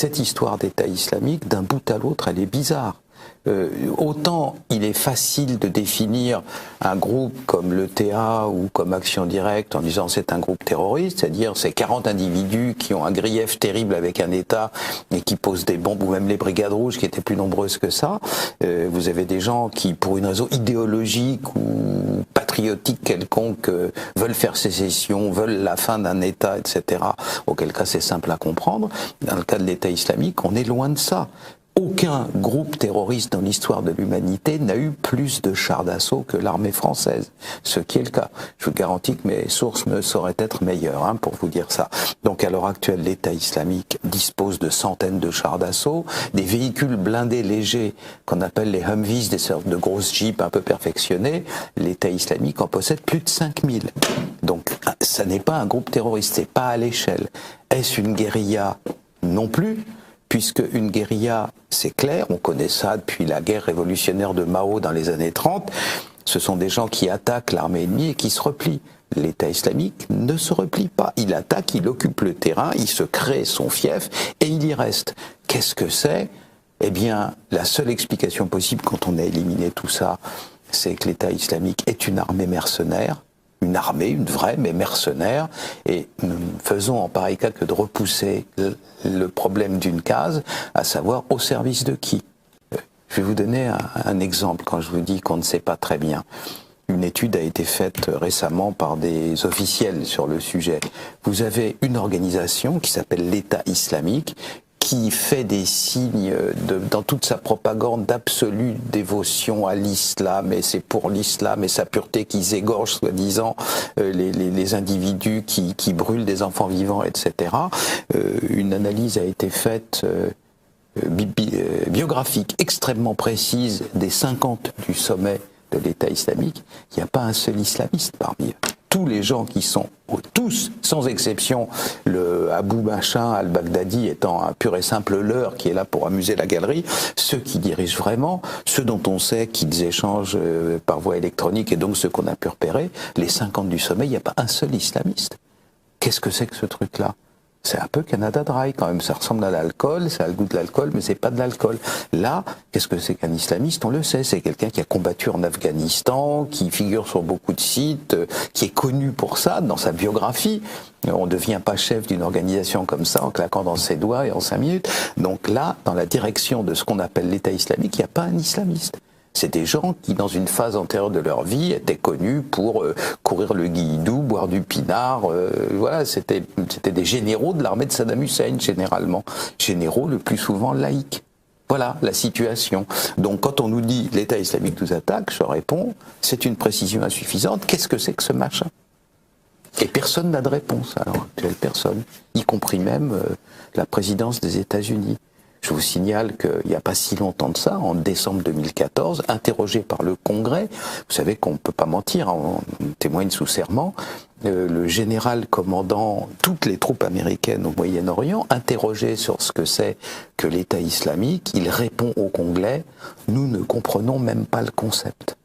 cette histoire d'État islamique, d'un bout à l'autre, elle est bizarre. Autant il est facile de définir un groupe comme l'ETA ou comme Action Directe en disant c'est un groupe terroriste, c'est-à-dire c'est 40 individus qui ont un grief terrible avec un État et qui posent des bombes, ou même les Brigades Rouges qui étaient plus nombreuses que ça. Vous avez des gens qui, pour une raison idéologique ou patriotique quelconque, veulent faire sécession, veulent la fin d'un État, etc. Auquel cas c'est simple à comprendre. Dans le cas de l'État islamique, on est loin de ça. Aucun groupe terroriste dans l'histoire de l'humanité n'a eu plus de chars d'assaut que l'armée française, ce qui est le cas. Je vous garantis que mes sources ne sauraient être meilleures pour vous dire ça. Donc à l'heure actuelle, l'État islamique dispose de centaines de chars d'assaut, des véhicules blindés légers qu'on appelle les Humvees, des sortes de grosses jeeps un peu perfectionnées. L'État islamique en possède plus de 5000. Donc ça n'est pas un groupe terroriste, c'est pas à l'échelle. Est-ce une guérilla? Non plus. Puisque une guérilla, c'est clair, on connaît ça depuis la guerre révolutionnaire de Mao dans les années 30, ce sont des gens qui attaquent l'armée ennemie et qui se replient. L'État islamique ne se replie pas. Il attaque, il occupe le terrain, il se crée son fief et il y reste. Qu'est-ce que c'est? Eh bien, la seule explication possible quand on a éliminé tout ça, c'est que l'État islamique est une armée mercenaire. Une armée, une vraie, mais mercenaire, et nous ne faisons en pareil cas que de repousser le problème d'une case, à savoir au service de qui. Je vais vous donner un exemple quand je vous dis qu'on ne sait pas très bien. Une étude a été faite récemment par des officiels sur le sujet. Vous avez une organisation qui s'appelle l'État islamique, qui fait des signes dans toute sa propagande d'absolue dévotion à l'islam, et c'est pour l'islam et sa pureté qu'ils égorgent soi-disant les individus qui brûlent des enfants vivants, etc. Une analyse a été faite biographique extrêmement précise des 50 du sommet de l'État islamique. Il n'y a pas un seul islamiste parmi eux. Tous les gens qui sont, tous, sans exception, le Abou Machin al-Baghdadi étant un pur et simple leurre qui est là pour amuser la galerie, ceux qui dirigent vraiment, ceux dont on sait qu'ils échangent par voie électronique et donc ceux qu'on a pu repérer, les 50 du sommet, il n'y a pas un seul islamiste. Qu'est-ce que c'est que ce truc-là? C'est un peu Canada Dry quand même, ça ressemble à l'alcool, ça a le goût de l'alcool, mais c'est pas de l'alcool. Là, qu'est-ce que c'est qu'un islamiste? On le sait, c'est quelqu'un qui a combattu en Afghanistan, qui figure sur beaucoup de sites, qui est connu pour ça dans sa biographie. On ne devient pas chef d'une organisation comme ça en claquant dans ses doigts et en 5 minutes. Donc là, dans la direction de ce qu'on appelle l'État islamique, il n'y a pas un islamiste. C'est des gens qui, dans une phase antérieure de leur vie, étaient connus pour courir le guilledou, boire du pinard. Voilà, c'était des généraux de l'armée de Saddam Hussein, généralement. Généraux le plus souvent laïcs. Voilà la situation. Donc quand on nous dit l'État islamique nous attaque, je réponds, c'est une précision insuffisante. Qu'est-ce que c'est que ce machin? Et personne n'a de réponse à l'heure actuelle, personne. Y compris même la présidence des États-Unis. Je vous signale qu'il n'y a pas si longtemps de ça, en décembre 2014, interrogé par le Congrès, vous savez qu'on ne peut pas mentir, on témoigne sous serment, le général commandant toutes les troupes américaines au Moyen-Orient, interrogé sur ce que c'est que l'État islamique, il répond au Congrès, nous ne comprenons même pas le concept.